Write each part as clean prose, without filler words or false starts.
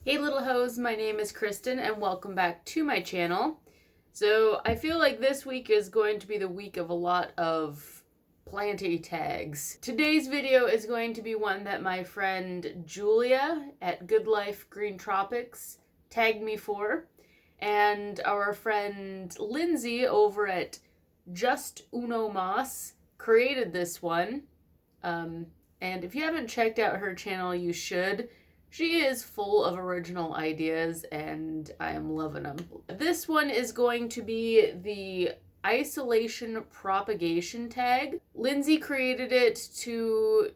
Hey little hoes, my name is Kristen and welcome back to my channel. So I feel like this week is going to be the week of a lot of planty tags. Today's video is going to be one that my friend Julia at Good Life Green Tropics tagged me for, and our friend Lindsay over at Just Uno Mas created this one. And if you haven't checked out her channel, you should. She is full of original ideas and I am loving them. This one is going to be the isolation propagation tag. Lindsay created it to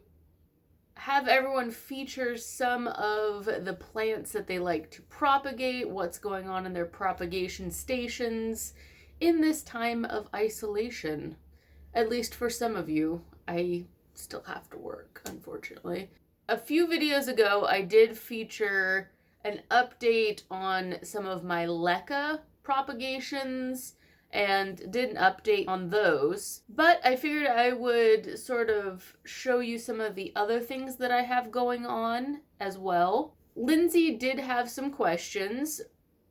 have everyone feature some of the plants that they like to propagate, what's going on in their propagation stations in this time of isolation. At least for some of you. I still have to work, unfortunately. A few videos ago, I did feature an update on some of my LECA propagations and did an update on those. But I figured I would sort of show you some of the other things that I have going on as well. Lindsay did have some questions.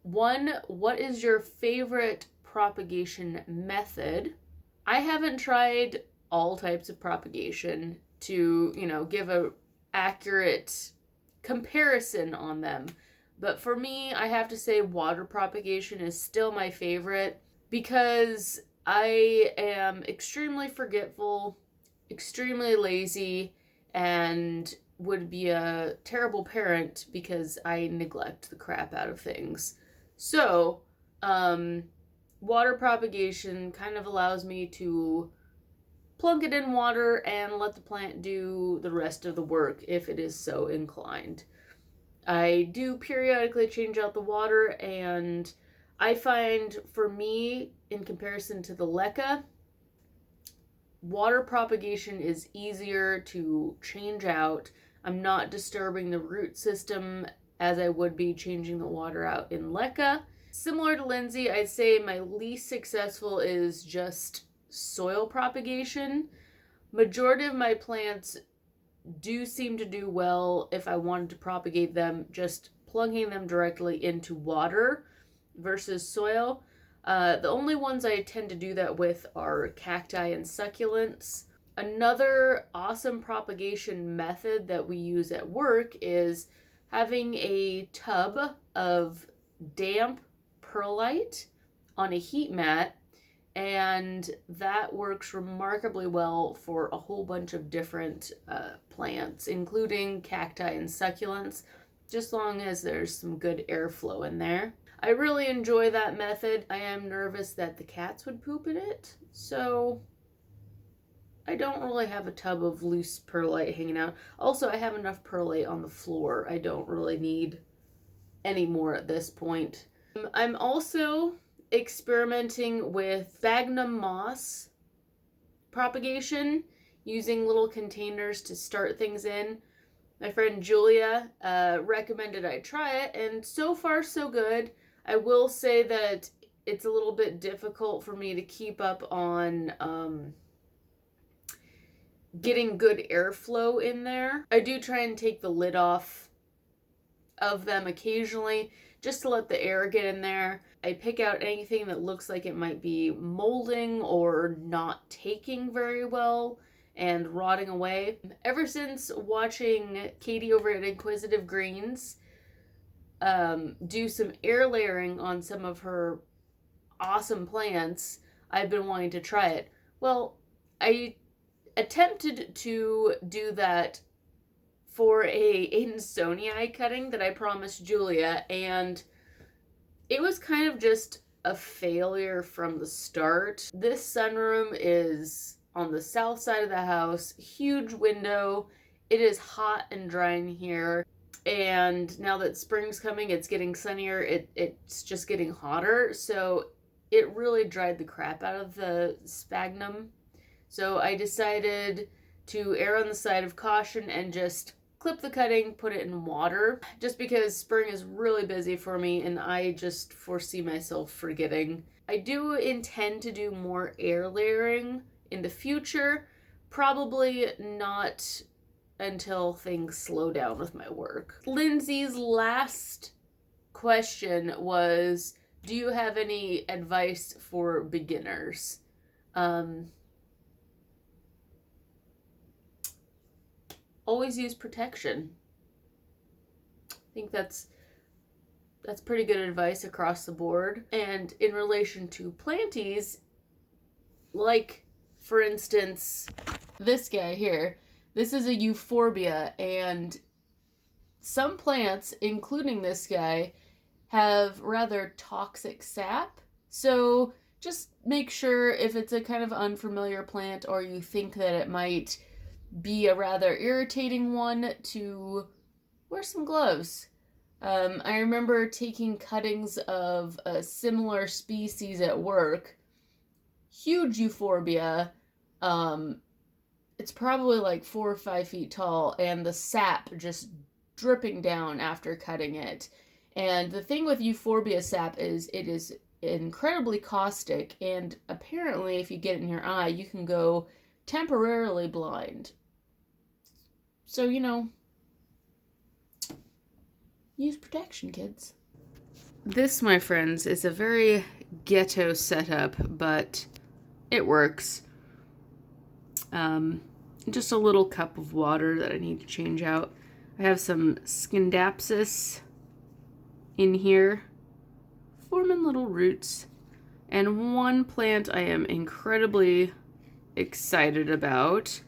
One, what is your favorite propagation method? I haven't tried all types of propagation to, give a accurate comparison on them. But for me, I have to say water propagation is still my favorite because I am extremely forgetful, extremely lazy, and would be a terrible parent because I neglect the crap out of things. So, water propagation kind of allows me to plunk it in water and let the plant do the rest of the work if it is so inclined. I do periodically change out the water, and I find for me, in comparison to the LECA, water propagation is easier to change out. I'm not disturbing the root system as I would be changing the water out in LECA. Similar to Lindsay, I'd say my least successful is just soil propagation. Majority of my plants do seem to do well if I wanted to propagate them just plunking them directly into water versus soil. The only ones I tend to do that with are cacti and succulents. Another awesome propagation method that we use at work is having a tub of damp perlite on a heat mat, and that works remarkably well for a whole bunch of different plants, including cacti and succulents, just long as there's some good airflow in there. I really enjoy that method. I am nervous that the cats would poop in it, so I don't really have a tub of loose perlite hanging out. Also, I have enough perlite on the floor. I don't really need any more at this point. I'm also experimenting with sphagnum moss propagation using little containers to start things in. My friend Julia recommended I try it, and so far so good. I will say that it's a little bit difficult for me to keep up on getting good airflow in there. I do try and take the lid off of them occasionally just to let the air get in there. I pick out anything that looks like it might be molding or not taking very well and rotting away. Ever since watching Katie over at Inquisitive Greens do some air layering on some of her awesome plants, I've been wanting to try it. Well, I attempted to do that for a Adansonii cutting that I promised Julia, and it was kind of just a failure from the start. This sunroom is on the south side of the house, huge window. It is hot and dry in here, and now that spring's coming, it's getting sunnier, it's just getting hotter, so it really dried the crap out of the sphagnum. So I decided to err on the side of caution and just clip the cutting, put it in water, just because spring is really busy for me and I just foresee myself forgetting. I do intend to do more air layering in the future, probably not until things slow down with my work. Lindsay's last question was, do you have any advice for beginners? Always use protection. I think that's pretty good advice across the board. And in relation to planties, like for instance, this guy here, this is a euphorbia, and some plants, including this guy, have rather toxic sap. So just make sure if it's a kind of unfamiliar plant or you think that it might be a rather irritating one, to wear some gloves. I remember taking cuttings of a similar species at work. Huge euphorbia. It's probably like 4 or 5 feet tall, and the sap just dripping down after cutting it. And the thing with euphorbia sap is it is incredibly caustic, and apparently if you get it in your eye, you can go temporarily blind. So, you know, use protection, kids. This, my friends, is a very ghetto setup, but it works. Just a little cup of water that I need to change out. I have some Scindapsus in here, forming little roots. And one plant I am incredibly excited about.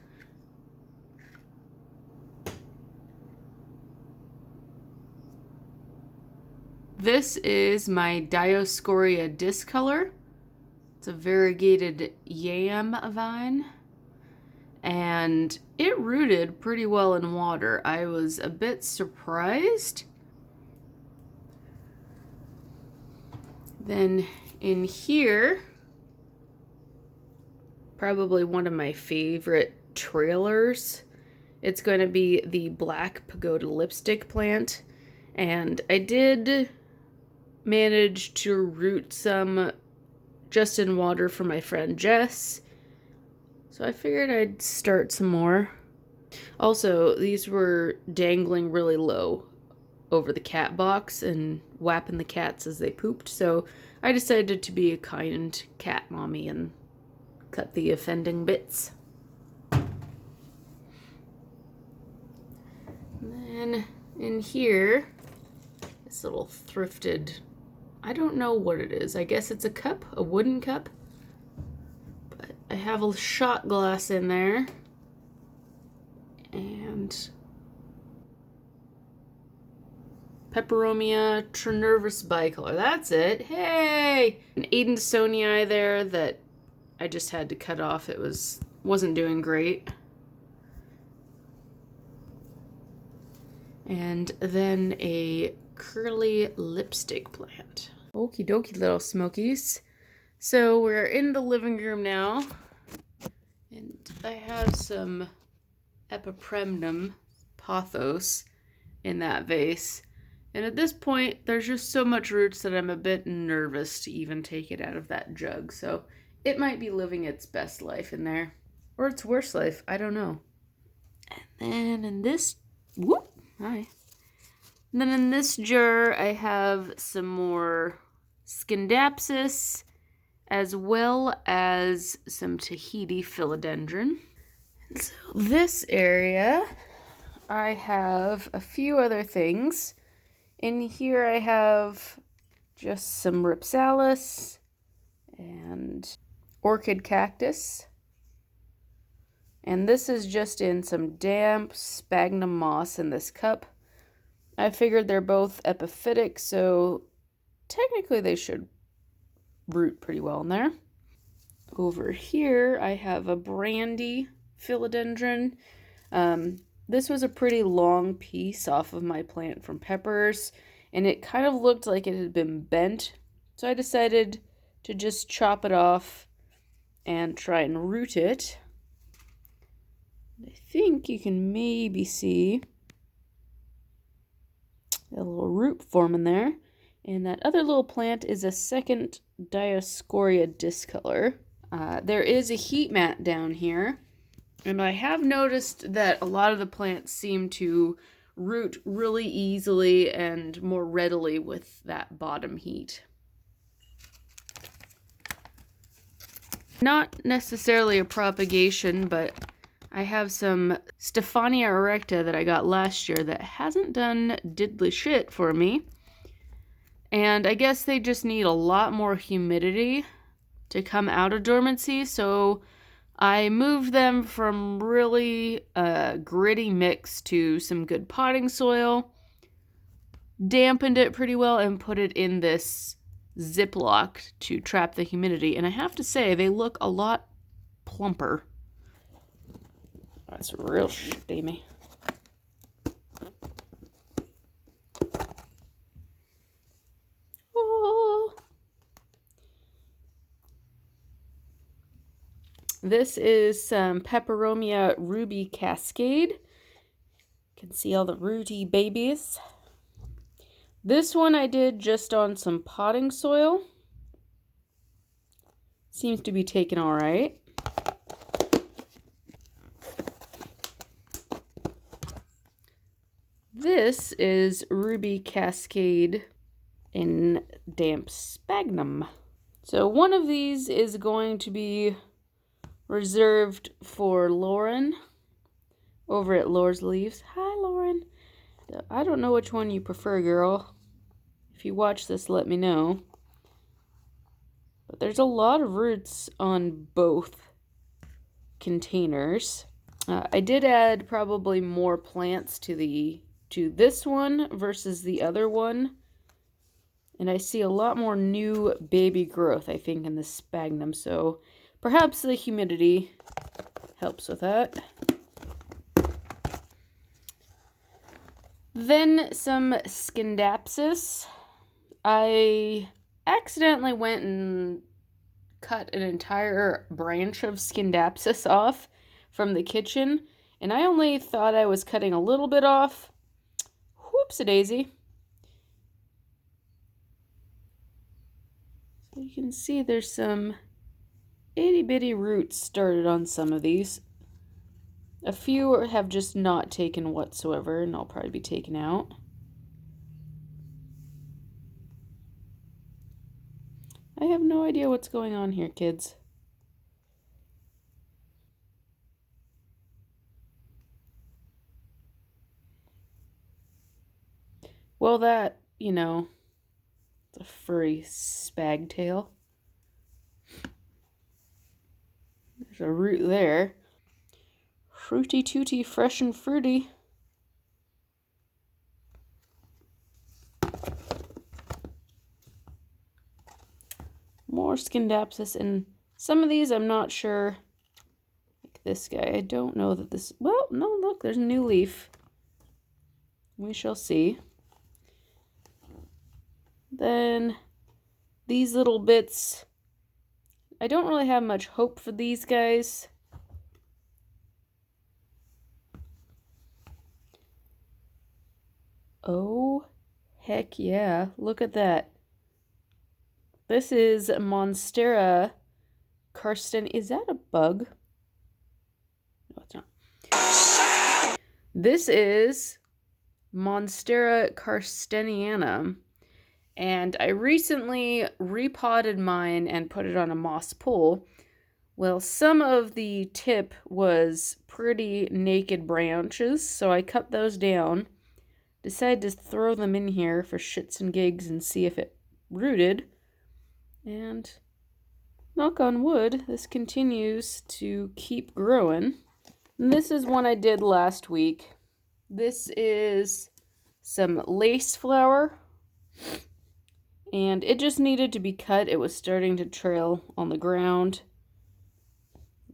This is my Dioscorea discolor. It's a variegated yam vine, and it rooted pretty well in water. I was a bit surprised. Then in here, probably one of my favorite trailers, it's going to be the Black Pagoda lipstick plant, and I did manage to root some just in water for my friend Jess, so I figured I'd start some more. Also, these were dangling really low over the cat box and whapping the cats as they pooped, so I decided to be a kind cat mommy and cut the offending bits. And then in here, this little thrifted, I don't know what it is. I guess it's a cup, a wooden cup. But I have a shot glass in there. And Peperomia trinervis bicolor. That's it. Hey! An Adansonii there that I just had to cut off. It wasn't doing great. And then a curly lipstick plant. Okie dokie, little smokies. So we're in the living room now, and I have some Epipremnum pothos in that vase. And at this point, there's just so much roots that I'm a bit nervous to even take it out of that jug. So it might be living its best life in there, or its worst life, I don't know. And then in this, whoop, hi. And then in this jar, I have some more Scindapsus, as well as some Tahiti philodendron. And so this area, I have a few other things. In here I have just some Ripsalis and orchid cactus. And this is just in some damp sphagnum moss in this cup. I figured they're both epiphytic, so technically they should root pretty well in there. Over here, I have a brandy philodendron. This was a pretty long piece off of my plant from Peppers, and it kind of looked like it had been bent. So I decided to just chop it off and try and root it. I think you can maybe see a little root forming there. And that other little plant is a second Dioscorea discolor. There is a heat mat down here. And I have noticed that a lot of the plants seem to root really easily and more readily with that bottom heat. Not necessarily a propagation, but I have some Stephania erecta that I got last year that hasn't done diddly shit for me. And I guess they just need a lot more humidity to come out of dormancy, so I moved them from really gritty mix to some good potting soil, dampened it pretty well, and put it in this Ziploc to trap the humidity. And I have to say, they look a lot plumper. That's real steamy. Oh. This is some Peperomia Ruby Cascade. You can see all the rooty babies. This one I did just on some potting soil. Seems to be taking all right. This is Ruby Cascade in damp sphagnum. So one of these is going to be reserved for Lauren over at Laura's Leaves. Hi, Lauren. I don't know which one you prefer, girl. If you watch this, let me know. But there's a lot of roots on both containers. I did add probably more plants to this one versus the other one. And I see a lot more new baby growth, I think, in the sphagnum. So perhaps the humidity helps with that. Then some Scindapsus. I accidentally went and cut an entire branch of Scindapsus off from the kitchen, and I only thought I was cutting a little bit off. Whoopsie-daisy. So you can see there's some itty-bitty roots started on some of these. A few have just not taken whatsoever, and I'll probably be taken out. I have no idea what's going on here, kids. Well, that, you know, the furry spagtail. There's a root there. Fruity tooty, fresh and fruity. More Scindapsus, and some of these I'm not sure. Like this guy, I don't know that this. Well, no, look, there's a new leaf. We shall see. Then these little bits. I don't really have much hope for these guys. Oh, heck yeah. Look at that. This is Monstera Karsten. Is that a bug? No, it's not. This is Monstera Karsteniana. And I recently repotted mine and put it on a moss pole. Well, some of the tip was pretty naked branches, so I cut those down. Decided to throw them in here for shits and gigs and see if it rooted. And knock on wood, this continues to keep growing. And this is one I did last week. This is some lace flower. And it just needed to be cut. It was starting to trail on the ground.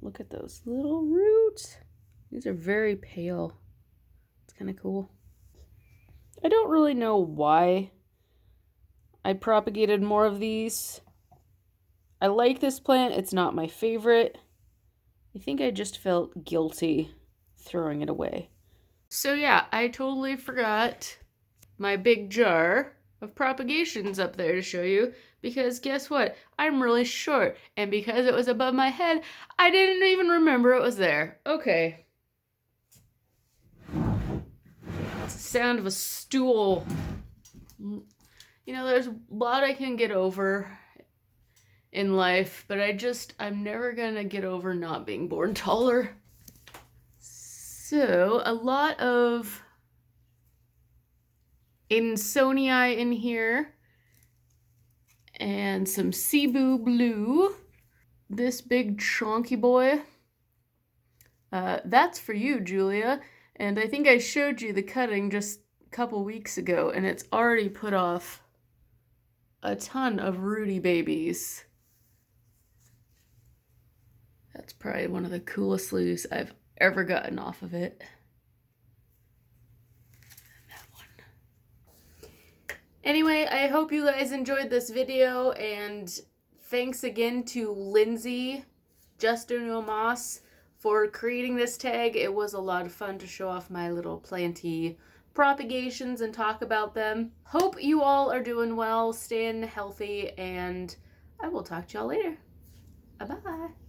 Look at those little roots. These are very pale. It's kind of cool. I don't really know why I propagated more of these. I like this plant. It's not my favorite. I think I just felt guilty throwing it away. So yeah, I totally forgot my big jar. of propagations up there to show you, because guess what? I'm really short, and because it was above my head, I didn't even remember it was there. Okay. It's the sound of a stool. You know, there's a lot I can get over in life, but I'm never gonna get over not being born taller. So, a lot of Insonii in here, and some Cebu blue. This big chunky boy, that's for you, Julia, and I think I showed you the cutting just a couple weeks ago, and it's already put off a ton of Rudy babies. That's probably one of the coolest leaves I've ever gotten off of it. Anyway, I hope you guys enjoyed this video, and thanks again to Lindsay Justino Moss for creating this tag. It was a lot of fun to show off my little planty propagations and talk about them. Hope you all are doing well, staying healthy, and I will talk to y'all later. Bye-bye.